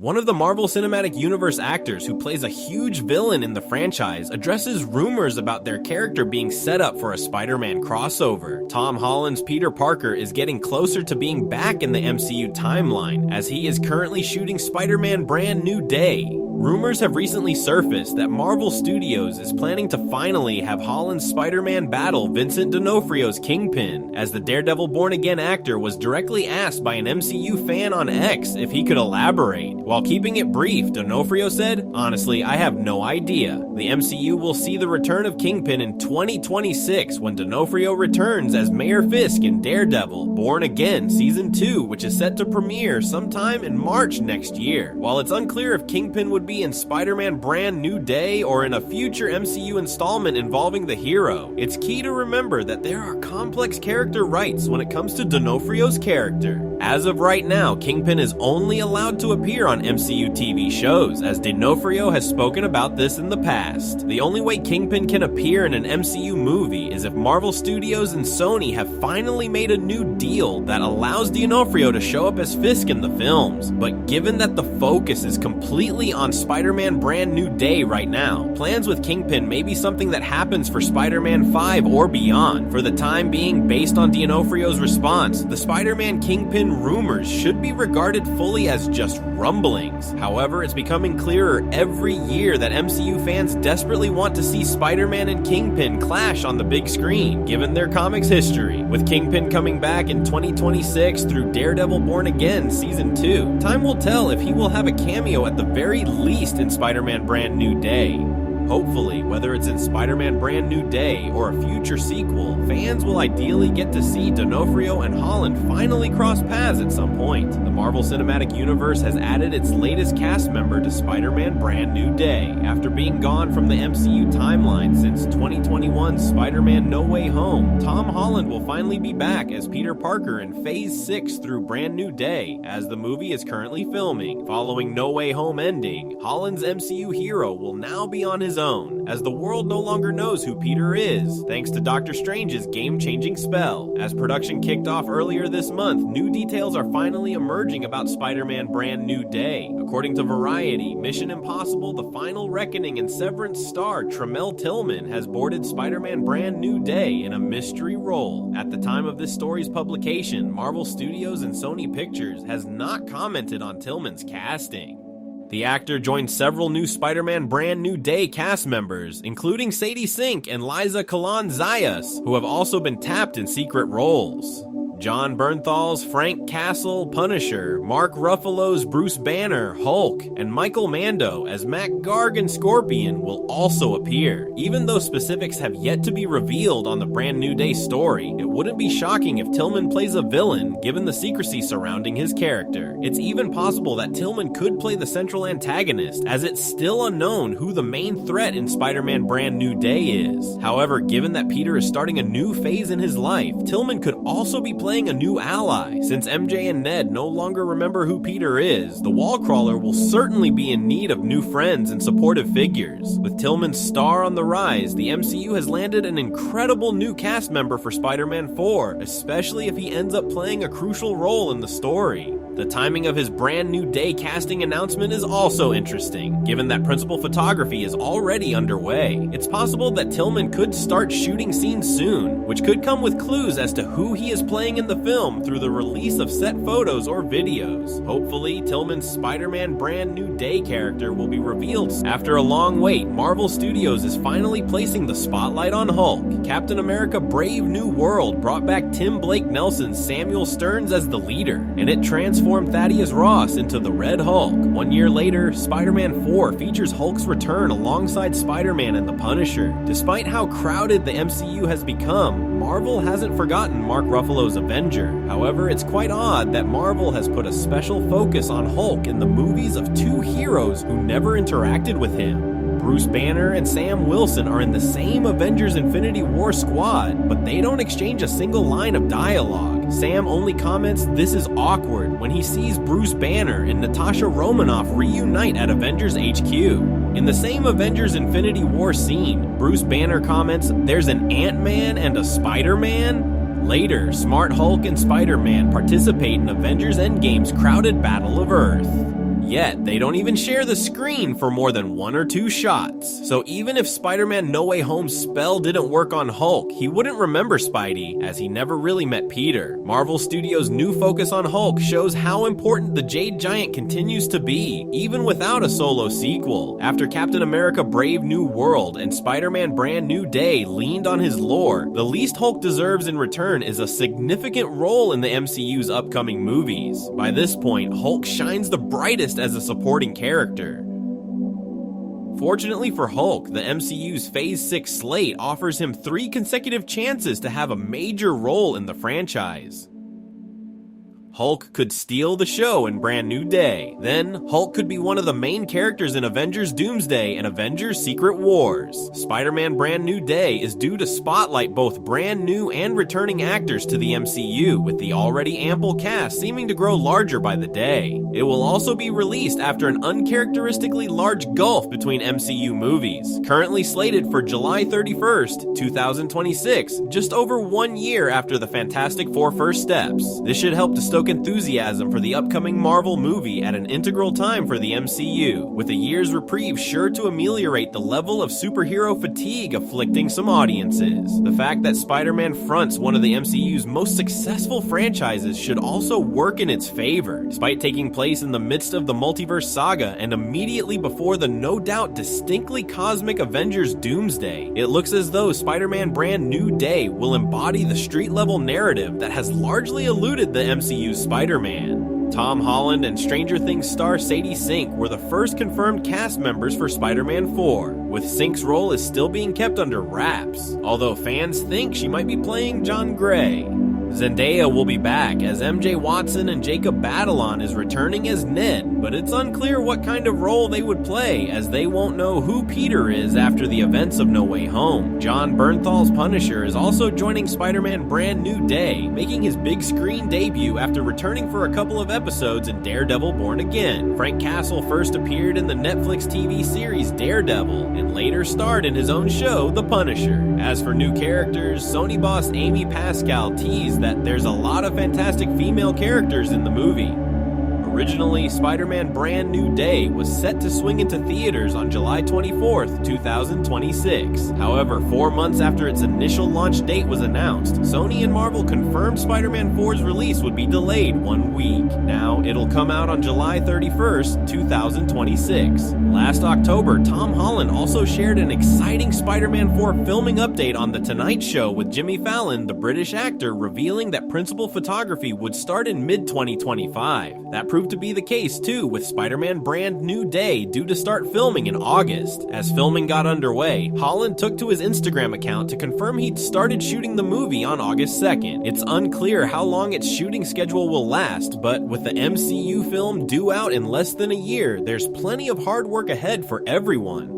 One of the Marvel Cinematic Universe actors who plays a huge villain in the franchise addresses rumors about their character being set up for a Spider-Man crossover. Tom Holland's Peter Parker is getting closer to being back in the MCU timeline, as he is currently shooting Spider-Man Brand New Day. Rumors have recently surfaced that Marvel Studios is planning to finally have Holland's Spider-Man battle Vincent D'Onofrio's Kingpin, as the Daredevil born-again actor was directly asked by an MCU fan on X if he could elaborate. While keeping it brief, D'Onofrio said, "Honestly, I have no idea. The MCU will see the return of Kingpin in 2026 when D'Onofrio returns as Mayor Fisk in Daredevil, Born Again Season 2, which is set to premiere sometime in March next year. While it's unclear if Kingpin would be in Spider-Man Brand New Day or in a future MCU installment involving the hero, it's key to remember that there are complex character rights when it comes to D'Onofrio's character. As of right now, Kingpin is only allowed to appear on MCU TV shows, as D'Onofrio has spoken about this in the past. The only way Kingpin can appear in an MCU movie is if Marvel Studios and Sony have finally made a new deal that allows D'Onofrio to show up as Fisk in the films. But given that the focus is completely on Spider-Man Brand New Day right now, plans with Kingpin may be something that happens for Spider-Man 5 or beyond. For the time being, based on D'Onofrio's response, the Spider-Man Kingpin rumors should be regarded fully as just rumblings. However, it's becoming clearer every year that MCU fans desperately want to see Spider-Man and Kingpin clash on the big screen, given their comics history. With Kingpin coming back in 2026 through Daredevil Born Again Season 2, time will tell if he will have a cameo at the very least in Spider-Man Brand New Day. Hopefully, whether it's in Spider-Man Brand New Day or a future sequel, fans will ideally get to see D'Onofrio and Holland finally cross paths at some point. The Marvel Cinematic Universe has added its latest cast member to Spider-Man Brand New Day. After being gone from the MCU timeline since 2021's Spider-Man No Way Home, Tom Holland will finally be back as Peter Parker in Phase 6 through Brand New Day, as the movie is currently filming. Following No Way Home ending, Holland's MCU hero will now be on his own, as the world no longer knows who Peter is, thanks to Doctor Strange's game-changing spell. As production kicked off earlier this month, new details are finally emerging about Spider-Man Brand New Day. According to Variety, Mission Impossible: The Final Reckoning and Severance star Tremel Tillman has boarded Spider-Man Brand New Day in a mystery role. At the time of this story's publication, Marvel Studios and Sony Pictures has not commented on Tillman's casting. The actor joined several new Spider-Man Brand New Day cast members, including Sadie Sink and Liza Kalan-Zayas, who have also been tapped in secret roles. John Bernthal's Frank Castle, Punisher, Mark Ruffalo's Bruce Banner, Hulk, and Michael Mando as Mac Garg and Scorpion will also appear. Even though specifics have yet to be revealed on the Brand New Day story, it wouldn't be shocking if Tillman plays a villain, given the secrecy surrounding his character. It's even possible that Tillman could play the central antagonist, as it's still unknown who the main threat in Spider-Man Brand New Day is. However, given that Peter is starting a new phase in his life, Tillman could also be playing a new ally. Since MJ and Ned no longer remember who Peter is, the Wallcrawler will certainly be in need of new friends and supportive figures. With Tillman's star on the rise, the MCU has landed an incredible new cast member for Spider-Man 4, especially if he ends up playing a crucial role in the story. The timing of his Brand New Day casting announcement is also interesting, given that principal photography is already underway. It's possible that Tillman could start shooting scenes soon, which could come with clues as to who he is playing in the film through the release of set photos or videos. Hopefully, Tillman's Spider-Man Brand New Day character will be revealed. After a long wait, Marvel Studios is finally placing the spotlight on Hulk. Captain America Brave New World brought back Tim Blake Nelson's Samuel Stearns as the leader, and it transformed Thaddeus Ross into the Red Hulk. 1 year later, Spider-Man 4 features Hulk's return alongside Spider-Man and the Punisher. Despite how crowded the MCU has become, Marvel hasn't forgotten Mark Ruffalo's Avenger. However, it's quite odd that Marvel has put a special focus on Hulk in the movies of two heroes who never interacted with him. Bruce Banner and Sam Wilson are in the same Avengers Infinity War squad, but they don't exchange a single line of dialogue. Sam only comments, "This is awkward," when he sees Bruce Banner and Natasha Romanoff reunite at Avengers HQ. In the same Avengers Infinity War scene, Bruce Banner comments, "There's an Ant-Man and a Spider-Man?" Later, Smart Hulk and Spider-Man participate in Avengers Endgame's crowded Battle of Earth. Yet, they don't even share the screen for more than 1 or 2 shots. So even if Spider-Man No Way Home's spell didn't work on Hulk, he wouldn't remember Spidey, as he never really met Peter. Marvel Studios' new focus on Hulk shows how important the Jade Giant continues to be, even without a solo sequel. After Captain America Brave New World and Spider-Man Brand New Day leaned on his lore, the least Hulk deserves in return is a significant role in the MCU's upcoming movies. By this point, Hulk shines the brightest as a supporting character. Fortunately for Hulk, the MCU's Phase 6 slate offers him 3 consecutive chances to have a major role in the franchise. Hulk could steal the show in Brand New Day. Then, Hulk could be one of the main characters in Avengers Doomsday and Avengers Secret Wars. Spider-Man Brand New Day is due to spotlight both brand new and returning actors to the MCU, with the already ample cast seeming to grow larger by the day. It will also be released after an uncharacteristically large gulf between MCU movies, currently slated for July 31st, 2026, just over 1 year after the Fantastic Four First Steps. This should help to stoke enthusiasm for the upcoming Marvel movie at an integral time for the MCU, with a year's reprieve sure to ameliorate the level of superhero fatigue afflicting some audiences. The fact that Spider-Man fronts one of the MCU's most successful franchises should also work in its favor. Despite taking place in the midst of the multiverse saga and immediately before the no doubt distinctly cosmic Avengers Doomsday, it looks as though Spider-Man Brand New Day will embody the street-level narrative that has largely eluded the MCU's Spider-Man. Tom Holland and Stranger Things star Sadie Sink were the first confirmed cast members for Spider-Man 4, with Sink's role is still being kept under wraps, although fans think she might be playing John Gray. Zendaya will be back as MJ Watson, and Jacob Batalon is returning as Ned, but it's unclear what kind of role they would play, as they won't know who Peter is after the events of No Way Home. Jon Bernthal's Punisher is also joining Spider-Man Brand New Day, making his big screen debut after returning for a couple of episodes in Daredevil Born Again. Frank Castle first appeared in the Netflix TV series Daredevil, and later starred in his own show, The Punisher. As for new characters, Sony boss Amy Pascal teased that there's a lot of fantastic female characters in the movie. Originally, Spider-Man Brand New Day was set to swing into theaters on July 24th, 2026. However, 4 months after its initial launch date was announced, Sony and Marvel confirmed Spider-Man 4's release would be delayed 1 week. Now, it'll come out on July 31st, 2026. Last October, Tom Holland also shared an exciting Spider-Man 4 filming update on The Tonight Show with Jimmy Fallon, the British actor, revealing that principal photography would start in mid-2025. That proved to be the case too, with Spider-Man Brand New Day due to start filming in August. As filming got underway, Holland took to his Instagram account to confirm he'd started shooting the movie on August 2nd. It's unclear how long its shooting schedule will last, but with the MCU film due out in less than a year, there's plenty of hard work ahead for everyone.